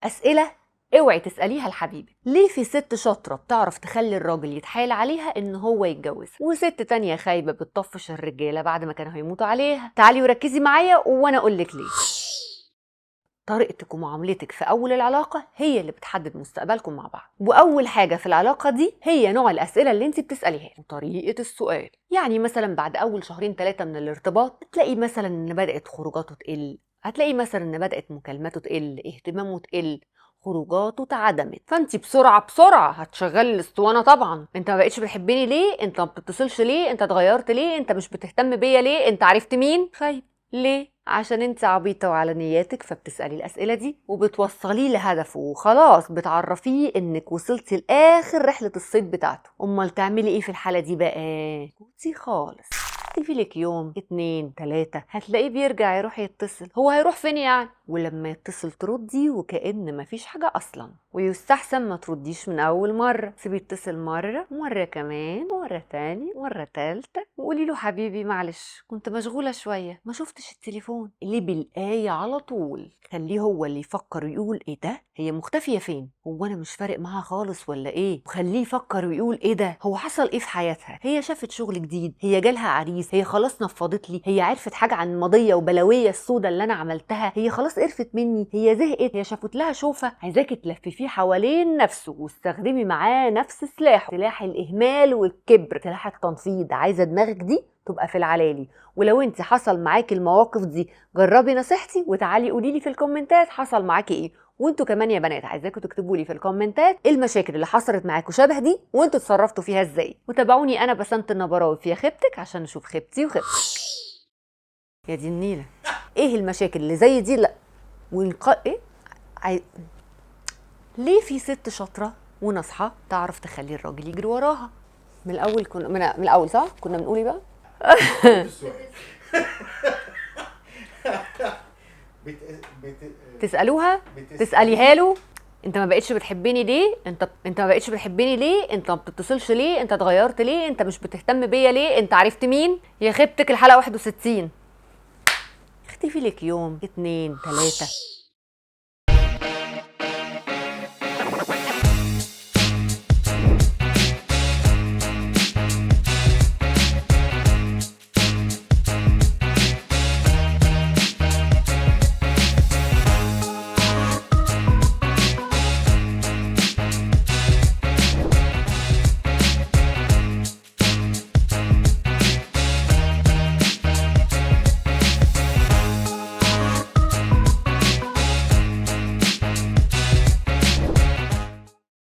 أسئلة اوعي تسأليها لحبيبك. ليه في ست شاطرة بتعرف تخلي الراجل يتحايل عليها ان هو يتجوزها، وست تانية خايبة بتطفش الرجالة بعد ما كانوا هيموتوا عليها؟ تعالي وركزي معايا وانا اقولك ليه. طريقتك ومعاملتك في اول العلاقة هي اللي بتحدد مستقبلكم مع بعض، واول حاجة في العلاقة دي هي نوع الاسئلة اللي انت بتسأليها وطريقة السؤال. يعني مثلا بعد اول شهرين 3 من الارتباط تلاقي مثلا ان بدأت خروجاته تقل، هتلاقي مثلا ان بدأت مكالماته تقل، اهتمامه تقل، خروجاته اتعدمت. فانت بسرعه هتشغلي الاسطوانه. طبعا انت ما بقتش بتحبني ليه، انت ما بتتصلش ليه، انت اتغيرت ليه، انت مش بتهتم بيا ليه، انت عرفت مين خايب ليه؟ عشان انت عبيطه وعلى نياتك فبتسالي الاسئله دي وبتوصليه لهدفه وخلاص بتعرفيه انك وصلتي لاخر رحله الصيد بتاعته. امال تعملي ايه في الحاله دي بقى؟ كوتي خالص. تيجي لك يوم 2 3 هتلاقيه بيرجع يروح يتصل. هو هيروح فين يعني؟ ولما يتصل تردي وكأن مفيش حاجة أصلا. ويستحسن ما ترديش من أول مرة، سيبي يتصل مرة كمان، مرة تاني، مرة تالتة، وقولي له حبيبي معلش كنت مشغولة شوية ما شفتش التليفون. اللي بالآية على طول خليه هو اللي يفكر ويقول ايه ده، هي مختفية فين؟ هو أنا مش فارق معاها خالص ولا ايه؟ وخليه يفكر ويقول ايه ده، هو حصل ايه في حياتها؟ هي شافت شغل جديد، هي جالها عريس، هي خلاص نفضت لي، هي عرفت حاجة عن الماضية وبلاوية السودة اللي أنا عملتها، هي خلاص قرفت مني، هي زهقت، هي شافت لها شوفة. عايزاكي تلففيه حوالين نفسه واستخدمي معاه نفس سلاحه، سلاح الإهمال والكبر، سلاح التنفيض. عايزة دماغك دي تبقى في العلالي. ولو انت حصل معاكي المواقف دي جربي نصيحتي وتعالي قولي لي في الكومنتات حصل معاكي ايه. وانتوا كمان يا بنات عايزاكم تكتبوا لي في الكومنتات ايه المشاكل اللي حصلت معاكم شبه دي وانتوا اتصرفتوا فيها ازاي. وتابعوني انا بسنت النبراوي في خيبتك عشان نشوف خيبتي وخيبتك. يا دي النيله، ايه المشاكل اللي زي دي؟ لا ايه ليه في ست شاطره وناصحه تعرف تخلي الراجل يجري وراها؟ من الاول كنا من الاول صح كنا بنقول ايه بقى؟ تسالوها، تساليها له انت ما بقتش بتحبني ليه، انت ما بقتش بتحبني ليه، انت ما بتتصلش ليه، انت اتغيرت ليه، انت مش بتهتم بيا ليه، انت عرفت مين؟ يا خيبتك الحلقه 61. اختفي لك يوم 2 3